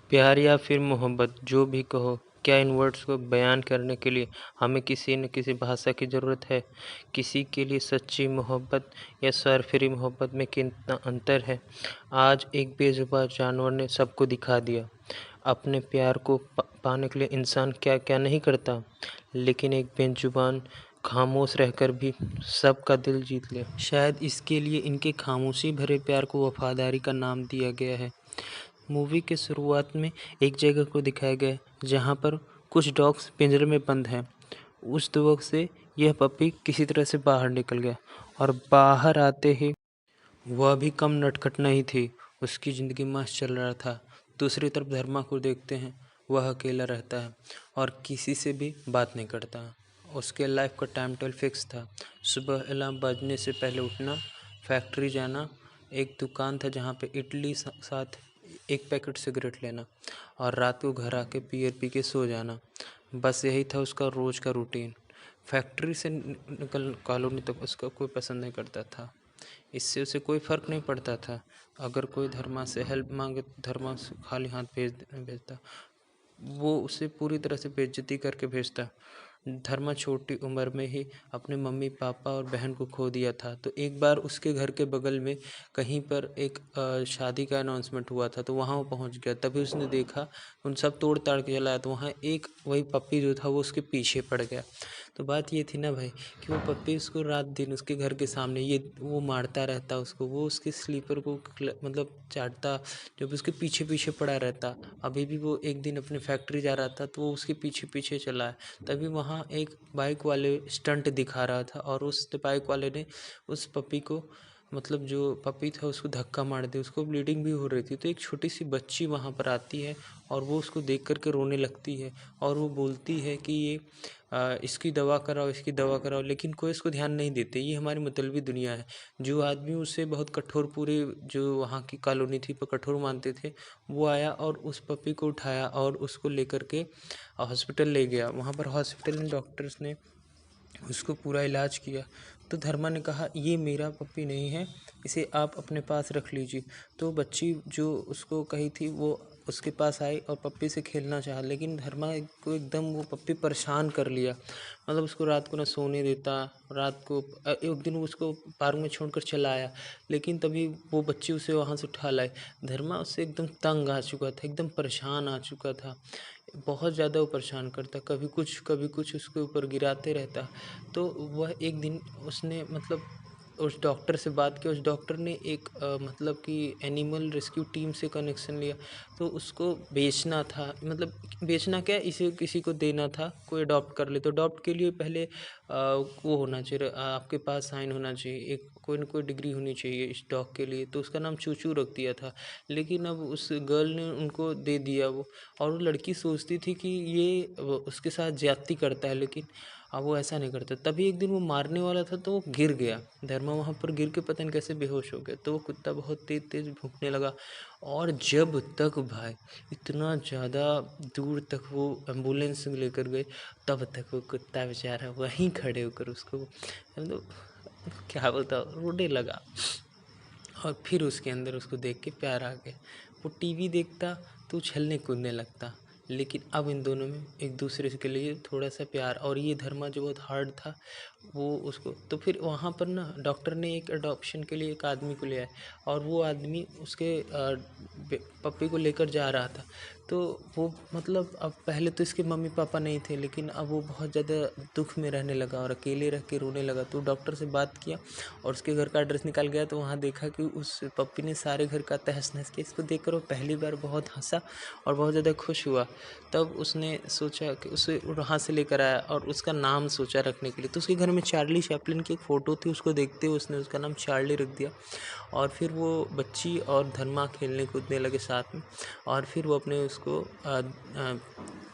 प्यार या फिर मोहब्बत जो भी कहो, क्या इन वर्ड्स को बयान करने के लिए हमें किसी न किसी भाषा की ज़रूरत है? किसी के लिए सच्ची मोहब्बत या सरफरी मोहब्बत में कितना अंतर है? आज एक बेज़ुबान जानवर ने सबको दिखा दिया। अपने प्यार को पाने के लिए इंसान क्या-क्या नहीं करता, लेकिन एक बेज़ुबान खामोश रहकर भी सबका दिल जीत लिया। शायद इसके लिए इनके खामोशी भरे प्यार को वफ़ादारी का नाम दिया गया है। मूवी के शुरुआत में एक जगह को दिखाया गया है जहाँ पर कुछ डॉग्स पिंजरे में बंद हैं। उस वक्त से यह पपी किसी तरह से बाहर निकल गया और बाहर आते ही वह भी कम नटखट नहीं थी। उसकी ज़िंदगी मस्त चल रहा था। दूसरी तरफ धर्मा को देखते हैं, वह अकेला रहता है और किसी से भी बात नहीं करता। उसके लाइफ का टाइम टेबल फिक्स था। सुबह अलार्म बजने से पहले उठना, फैक्ट्री जाना, एक दुकान था जहाँ पे इडली साथ एक पैकेट सिगरेट लेना और रात को घर आके बियर पी के सो जाना। बस यही था उसका रोज़ का रूटीन। फैक्ट्री से निकल कॉलोनी तक उसका कोई पसंद नहीं करता था। इससे उसे कोई फ़र्क नहीं पड़ता था। अगर कोई धर्मा से हेल्प मांगे तो धर्मा से खाली हाथ भेजता। वो उसे पूरी तरह से बेइज्जती करके भेजता। धर्मा छोटी उम्र में ही अपने मम्मी पापा और बहन को खो दिया था। तो एक बार उसके घर के बगल में कहीं पर एक शादी का अनाउंसमेंट हुआ था, तो वहाँ वो पहुँच गया। तभी उसने देखा उन सब तोड़ ताड़ के चला आया, तो वहाँ एक वही पप्पी जो था वो उसके पीछे पड़ गया। तो बात ये थी ना भाई कि वो पप्पी उसको रात दिन उसके घर के सामने ये वो मारता रहता उसको, वो उसके स्लीपर को मतलब चाटता, जब उसके पीछे पीछे पड़ा रहता। अभी भी वो एक दिन अपने फैक्ट्री जा रहा था तो वो उसके पीछे पीछे चला है। तभी वहाँ एक बाइक वाले स्टंट दिखा रहा था और उस बाइक वाले ने उस पपी को मतलब जो पपी था उसको धक्का मार दिया। उसको ब्लीडिंग भी हो रही थी। तो एक छोटी सी बच्ची वहाँ पर आती है और वो उसको देख कर के रोने लगती है और वो बोलती है कि ये इसकी दवा कराओ, इसकी दवा कराओ, लेकिन कोई इसको ध्यान नहीं देते। ये हमारी मतलबी दुनिया है। जो आदमी उसे बहुत कठोर पूरे जो वहाँ की कॉलोनी थी पर कठोर मानते थे, वो आया और उस पपी को उठाया और उसको लेकर के हॉस्पिटल ले गया। वहाँ पर हॉस्पिटल में डॉक्टर्स ने उसको पूरा इलाज किया। तो धर्मा ने कहा ये मेरा पप्पी नहीं है, इसे आप अपने पास रख लीजिए। तो बच्ची जो उसको कही थी वो उसके पास आई और पप्पी से खेलना चाहा, लेकिन धर्मा को एकदम वो पप्पी परेशान कर लिया। मतलब उसको रात को ना सोने देता। रात को एक दिन वो उसको पार्क में छोड़कर चला आया, लेकिन तभी वो बच्ची उसे वहाँ से उठा लाई। धर्मा उससे एकदम तंग आ चुका था, एकदम परेशान आ चुका था। बहुत ज़्यादा वो परेशान करता, कभी कुछ उसके ऊपर गिराते रहता। तो वह एक दिन उसने मतलब उस डॉक्टर से बात की। उस डॉक्टर ने एक मतलब कि एनिमल रेस्क्यू टीम से कनेक्शन लिया। तो उसको बेचना था, मतलब बेचना क्या, इसे किसी को देना था, कोई अडॉप्ट कर ले। तो अडॉप्ट के लिए पहले वो होना चाहिए, आपके पास साइन होना चाहिए, एक कोई न कोई डिग्री होनी चाहिए इस डॉग के लिए। तो उसका नाम चूचू रख दिया था। लेकिन अब उस गर्ल ने उनको दे दिया वो, और वो लड़की सोचती थी कि ये उसके साथ ज्यादती करता है, लेकिन अब वो ऐसा नहीं करता। तभी एक दिन वो मारने वाला था तो वो गिर गया। धर्मा वहाँ पर गिर के पता नहीं कैसे बेहोश हो गया। तो वो कुत्ता बहुत तेज तेज भौंकने लगा। और जब तक भाई इतना ज़्यादा दूर तक वो एम्बुलेंस लेकर गए, तब तक वो कुत्ता बेचारा वहीं खड़े होकर उसको मतलब क्या बताओ रोने लगा। और फिर उसके अंदर उसको देख के प्यार आ गया। वो टीवी देखता तो उछलने कूदने लगता। लेकिन अब इन दोनों में एक दूसरे के लिए थोड़ा सा प्यार, और ये धर्मा जो बहुत हार्ड था वो उसको। तो फिर वहाँ पर ना डॉक्टर ने एक अडॉप्शन के लिए एक आदमी को ले आया, और वो आदमी उसके पप्पी को लेकर जा रहा था। तो वो मतलब अब पहले तो इसके मम्मी पापा नहीं थे, लेकिन अब वो बहुत ज़्यादा दुख में रहने लगा और अकेले रह के रोने लगा। तो डॉक्टर से बात किया और उसके घर का एड्रेस निकाल गया। तो वहाँ देखा कि उस पप्पी ने सारे घर का तहस नहस किया। इसको देखकर वो पहली बार बहुत हंसा और बहुत ज़्यादा खुश हुआ। तब उसने सोचा कि उसे वहाँ से लेकर आया और उसका नाम सोचा रखने के लिए। तो उसके घर में चार्ली चैपलिन की एक फ़ोटो थी, उसको देखते हुए उसने उसका नाम चार्ली रख दिया। और फिर वो बच्ची और धर्मा खेलने कूदने लगे साथ में। और फिर वो अपने उसको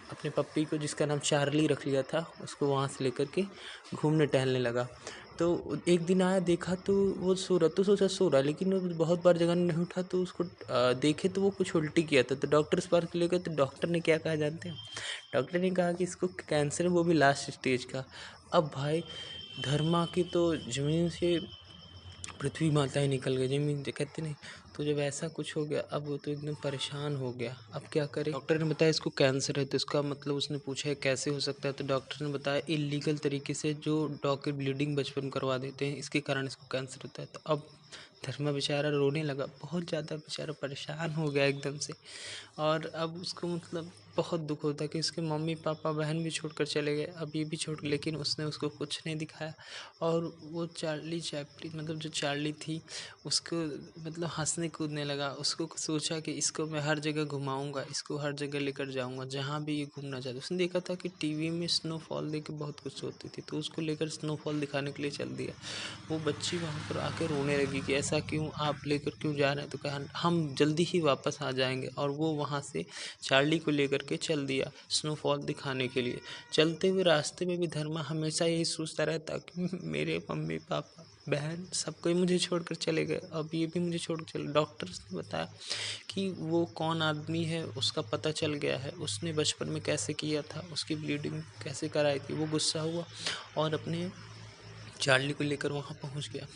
अपने पप्पी को जिसका नाम चार्ली रख लिया था उसको वहाँ से लेकर के घूमने टहलने लगा। तो एक दिन आया, देखा तो वो सो रहा, तो सोचा सो रहा, लेकिन वो बहुत बार जगह नहीं उठा। तो उसको देखे तो वो कुछ उल्टी किया था। तो डॉक्टर के पास ले गए। तो डॉक्टर ने क्या कहा जानते हैं? डॉक्टर ने कहा कि इसको कैंसर है, वो भी लास्ट स्टेज का। अब भाई धर्मा की तो ज़मीन से पृथ्वी माता ही निकल गई, जमीन जो कहते नहीं। तो जब ऐसा कुछ हो गया, अब वो तो एकदम परेशान हो गया, अब क्या करे। डॉक्टर ने बताया इसको कैंसर है, तो इसका मतलब उसने पूछा है कैसे हो सकता है, तो डॉक्टर ने बताया इलीगल तरीके से जो डॉग की ब्लीडिंग बचपन में करवा देते हैं, इसके कारण इसको कैंसर होता है। तो अब धर्मा बेचारा रोने लगा, बहुत ज़्यादा बेचारा परेशान हो गया एकदम से। और अब उसको मतलब बहुत दुख होता है कि उसके मम्मी पापा बहन भी छोड़कर चले गए, अब ये भी छोड़, लेकिन उसने उसको कुछ नहीं दिखाया। और वो चार्ली चैपलिन मतलब जो चार्ली थी, उसको मतलब हंसने कूदने लगा, उसको सोचा कि इसको मैं हर जगह घुमाऊंगा, इसको हर जगह लेकर जाऊंगा जहाँ भी ये घूमना चाहता। उसने देखा था कि टीवी में स्नोफॉल देख के बहुत कुछ होती थी, तो उसको लेकर स्नोफॉल दिखाने के लिए चल दिया। वो बच्ची वहाँ पर आके रोने लगी कि ऐसा क्यों, आप लेकर क्यों जा रहे हैं, तो कहा हम जल्दी ही वापस आ जाएंगे। और वो वहाँ से चार्ली को लेकर के चल दिया स्नोफॉल दिखाने के लिए। चलते हुए रास्ते में भी धर्मा हमेशा यही सोचता रहता कि मेरे मम्मी पापा बहन सब कोई मुझे छोड़कर चले गए, अब ये भी मुझे छोड़कर चले। डॉक्टर्स ने बताया कि वो कौन आदमी है उसका पता चल गया है, उसने बचपन में कैसे किया था, उसकी ब्लीडिंग कैसे कराई थी। वो गुस्सा हुआ और अपने चार्ली को लेकर वहाँ पहुँच गया।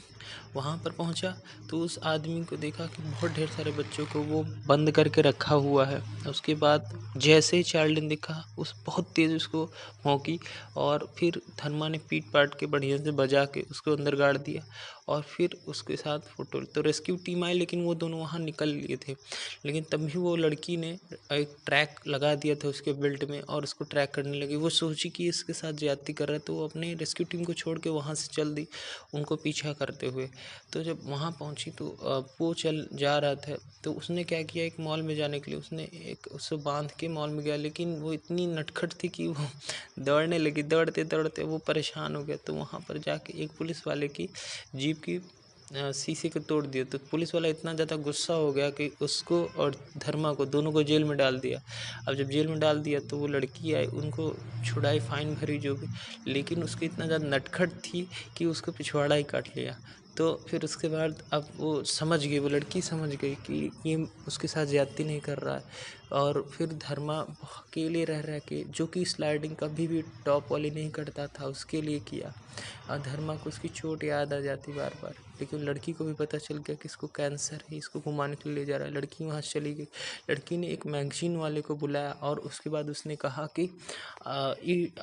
वहाँ पर पहुँचा तो उस आदमी को देखा कि बहुत ढेर सारे बच्चों को वो बंद करके रखा हुआ है। उसके बाद जैसे ही चार्ली ने देखा, उस बहुत तेज़ उसको भौंकी और फिर धर्मा ने पीट पाट के बढ़िया से बजा के उसको अंदर गाड़ दिया। और फिर उसके साथ फोटो तो रेस्क्यू टीम आई, लेकिन वो दोनों वहाँ निकल लिए थे। लेकिन तब भी वो लड़की ने एक ट्रैक लगा दिया था उसके बेल्ट में और उसको ट्रैक करने लगी। वो सोची कि इसके साथ ज्यादती कर रहा है, तो वो अपने रेस्क्यू टीम को छोड़ के वहाँ से चल दी उनको पीछा करते हुए। तो जब वहाँ पहुँची तो वो चल जा रहा था, तो उसने क्या किया, एक मॉल में जाने के लिए उसने एक उसको बांध के मॉल में गया, लेकिन वो इतनी नटखट थी कि वो दौड़ने लगी। दौड़ते दौड़ते वो परेशान हो गया, तो वहाँ पर जाके एक पुलिस वाले की जीप की शीशे को तोड़ दिया। तो पुलिस वाला इतना ज़्यादा गुस्सा हो गया कि उसको और धर्मा को दोनों को जेल में डाल दिया। अब जब जेल में डाल दिया तो वो लड़की आई, उनको छुड़ाई, फाइन भरी जो भी, लेकिन उसकी इतना ज़्यादा नटखट थी कि उसको पिछवाड़ा ही काट लिया। तो फिर उसके बाद अब वो समझ गई, वो लड़की समझ गई कि ये उसके साथ ज़्यादती नहीं कर रहा है। और फिर धर्मा अकेले रह रह के, जो कि स्लाइडिंग कभी भी टॉप वाली नहीं करता था, उसके लिए किया। और धर्मा को उसकी चोट याद आ जाती बार बार, लेकिन लड़की को भी पता चल गया कि इसको कैंसर है, इसको घुमाने के लिए ले जा रहा है। लड़की वहाँ से चली गई। लड़की ने एक मैगजीन वाले को बुलाया और उसके बाद उसने कहा कि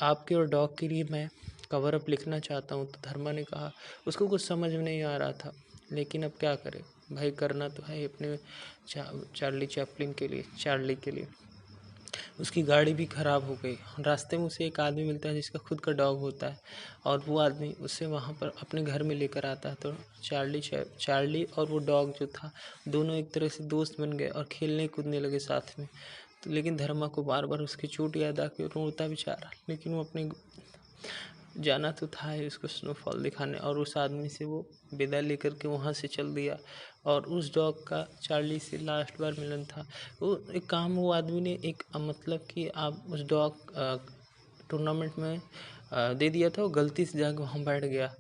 आपके और डॉग के लिए मैं कवर अप लिखना चाहता हूँ। तो धर्मा ने कहा, उसको कुछ समझ में नहीं आ रहा था, लेकिन अब क्या करे भाई, करना तो है अपने चार्ली चैपलिन के लिए, चार्ली के लिए। उसकी गाड़ी भी ख़राब हो गई। रास्ते में उसे एक आदमी मिलता है जिसका खुद का डॉग होता है, और वो आदमी उसे वहाँ पर अपने घर में लेकर आता है। तो चार्ली और वो डॉग जो था, दोनों एक तरह से दोस्त बन गए और खेलने कूदने लगे साथ में। तो लेकिन धर्मा को बार बार उसकी चोट याद आके रोता बेचारा, लेकिन वो अपने जाना तो था ही उसको स्नोफॉल दिखाने, और उस आदमी से वो विदा लेकर के वहाँ से चल दिया। और उस डॉग का चार्ली से लास्ट बार मिलन था। वो एक काम, वो आदमी ने एक मतलब कि आप उस डॉग टूर्नामेंट में दे दिया था, वो गलती से जाकर वहाँ बैठ गया।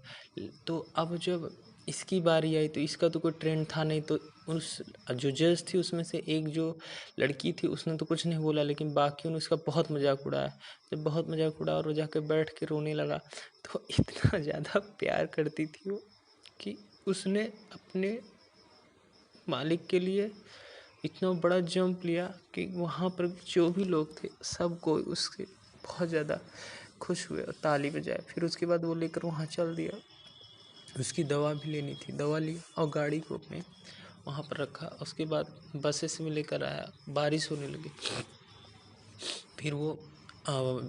तो अब जब इसकी बारी आई तो इसका तो कोई ट्रेंड था नहीं, तो उस जो जज थी उसमें से एक जो लड़की थी उसने तो कुछ नहीं बोला, लेकिन बाकियों ने उसका बहुत मजाक उड़ाया। जब बहुत मजाक उड़ा और वो जाके बैठ के रोने लगा, तो इतना ज़्यादा प्यार करती थी वो कि उसने अपने मालिक के लिए इतना बड़ा जंप लिया कि वहाँ पर जो भी लोग थे सब कोई उसके बहुत ज़्यादा खुश हुए और ताली बजाए। फिर उसके बाद वो लेकर वहाँ चल दिया। उसकी दवा भी लेनी थी, दवा ली और गाड़ी को अपने वहाँ पर रखा। उसके बाद बसेस में लेकर आया, बारिश होने लगी। फिर वो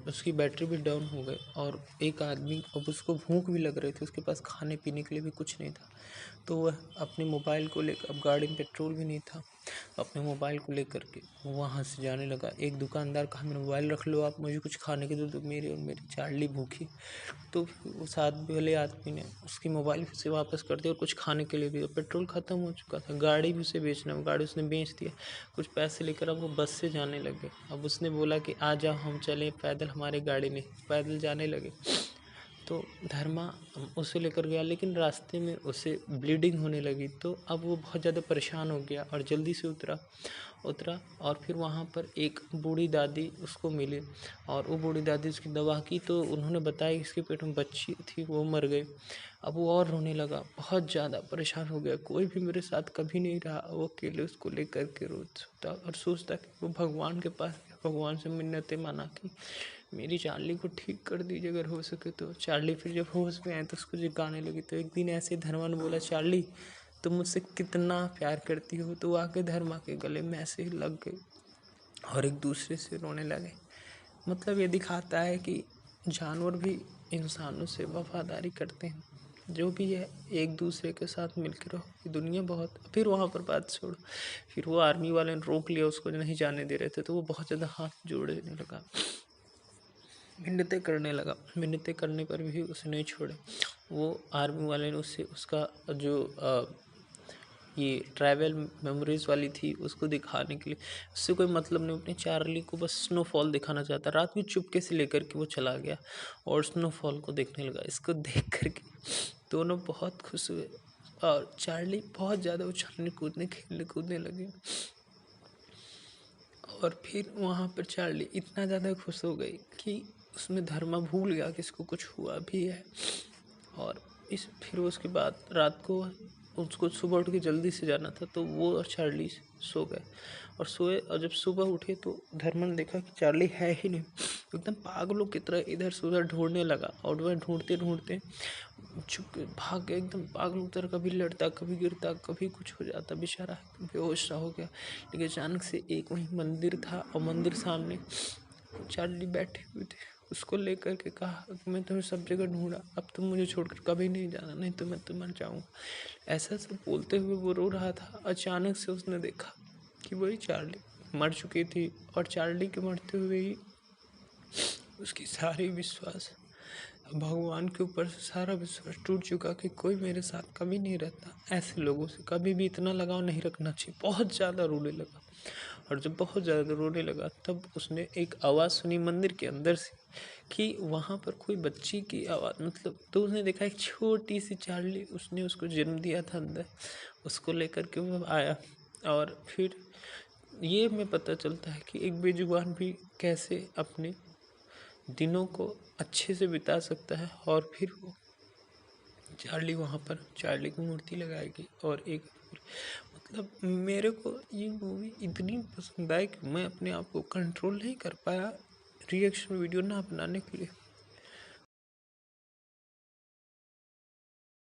उसकी बैटरी भी डाउन हो गई और एक आदमी, अब उसको भूख भी लग रही थी, उसके पास खाने पीने के लिए भी कुछ नहीं था। तो वह अपने मोबाइल को लेकर, अब गाड़ी में पेट्रोल भी नहीं था, अपने मोबाइल को लेकर के वहाँ से जाने लगा। एक दुकानदार कहा, मेरा मोबाइल रख लो आप, मुझे कुछ खाने के दो, तो मेरी और मेरी चार्ली भूखी। तो उस आदमी वाले आदमी ने उसकी मोबाइल उसे वापस कर दिया और कुछ खाने के लिए भी। पेट्रोल ख़त्म हो चुका था, गाड़ी भी उसे बेचना, गाड़ी उसने बेच दिया। कुछ पैसे लेकर अब वो बस से जाने लगे। अब उसने बोला कि आ जाओ हम चलें पैदल, हमारी गाड़ी नहीं, पैदल जाने लगे। तो धर्मा उसे लेकर गया, लेकिन रास्ते में उसे ब्लीडिंग होने लगी। तो अब वो बहुत ज़्यादा परेशान हो गया और जल्दी से उतरा उतरा और फिर वहाँ पर एक बूढ़ी दादी उसको मिली और वो बूढ़ी दादी उसकी दवा की तो उन्होंने बताया इसके पेट में बच्ची थी, वो मर गई। अब वो और रोने लगा, बहुत ज़्यादा परेशान हो गया। कोई भी मेरे साथ कभी नहीं रहा, वो अकेले उसको लेकर के रोज सोता और सोचता कि वो भगवान के पास भगवान से मिन्नतें माना कि मेरी चार्ली को ठीक कर दीजिए अगर हो सके तो। चार्ली फिर जब होश में आए तो उसको जगाने लगी। तो एक दिन ऐसे धर्मा ने बोला, चार्ली तुम मुझसे कितना प्यार करती हो? तो आके धर्मा के गले में ऐसे ही लग गई और एक दूसरे से रोने लगे। मतलब ये दिखाता है कि जानवर भी इंसानों से वफादारी करते हैं। जो भी है एक दूसरे के साथ मिलकर रहो, ये दुनिया बहुत। फिर वहाँ पर बात छोड़ो, फिर वो आर्मी वाले ने रोक लिया उसको, नहीं जाने दे रहे थे तो वो बहुत ज़्यादा हाथ जोड़ने लगा, मिन्नतें करने लगा। मिन्नतें करने पर भी उसे नहीं छोड़े। वो आर्मी वाले ने उससे उसका जो ये ट्रैवल मेमोरीज वाली थी उसको दिखाने के लिए, उससे कोई मतलब नहीं, अपने चार्ली को बस स्नोफॉल दिखाना चाहता। रात में चुपके से लेकर के वो चला गया और स्नोफॉल को देखने लगा। इसको देख करके दोनों बहुत खुश हुए और चार्ली बहुत ज़्यादा उछलने कूदने खेलने कूदने लगे। और फिर वहाँ पर चार्ली इतना ज़्यादा खुश हो गई कि उसमें धर्मा भूल गया कि इसको कुछ हुआ भी है। और फिर उसके बाद रात को उसको सुबह उठ के जल्दी से जाना था तो वो और चार्ली सो गए और सोए। और जब सुबह उठे तो धर्मन देखा कि चार्ली है ही नहीं। एकदम पागलों की तरह इधर से उधर ढूंढने लगा और वह ढूंढते ढूंढते चुप भाग गया एकदम पागलों की तरह। कभी लड़ता, कभी गिरता, कभी कुछ हो जाता, बेचारा बेहोश सा हो गया। लेकिन अचानक से एक वहीं मंदिर था और मंदिर सामने चार्ली बैठे हुए थे। उसको लेकर के कहा कि मैं तुम्हें सब जगह ढूंढा, अब तुम मुझे छोड़कर कभी नहीं जाना, नहीं तो मैं मर जाऊंगा। ऐसा सब बोलते हुए वो रो रहा था। अचानक से उसने देखा कि वही चार्ली मर चुकी थी और चार्ली के मरते हुए ही उसकी सारी विश्वास भगवान के ऊपर से सारा विश्वास टूट चुका कि कोई मेरे साथ कभी नहीं रहता। ऐसे लोगों से कभी भी इतना लगाव नहीं रखना चाहिए। बहुत ज़्यादा रोने लगा और जब बहुत ज़्यादा रोने लगा तब उसने एक आवाज़ सुनी मंदिर के अंदर से कि वहाँ पर कोई बच्ची की आवाज़, मतलब तो उसने देखा एक छोटी सी चार्ली, उसने उसको जन्म दिया था अंदर। उसको लेकर के वो आया और फिर ये हमें पता चलता है कि एक बेजुबान भी कैसे अपने दिनों को अच्छे से बिता सकता है। और फिर वो चार्ली वहाँ पर चार्ली की मूर्ति लगाएगी और एक मतलब मेरे को ये मूवी इतनी पसंद आई कि मैं अपने आप को कंट्रोल नहीं कर पाया रिएक्शन वीडियो ना बनाने के लिए।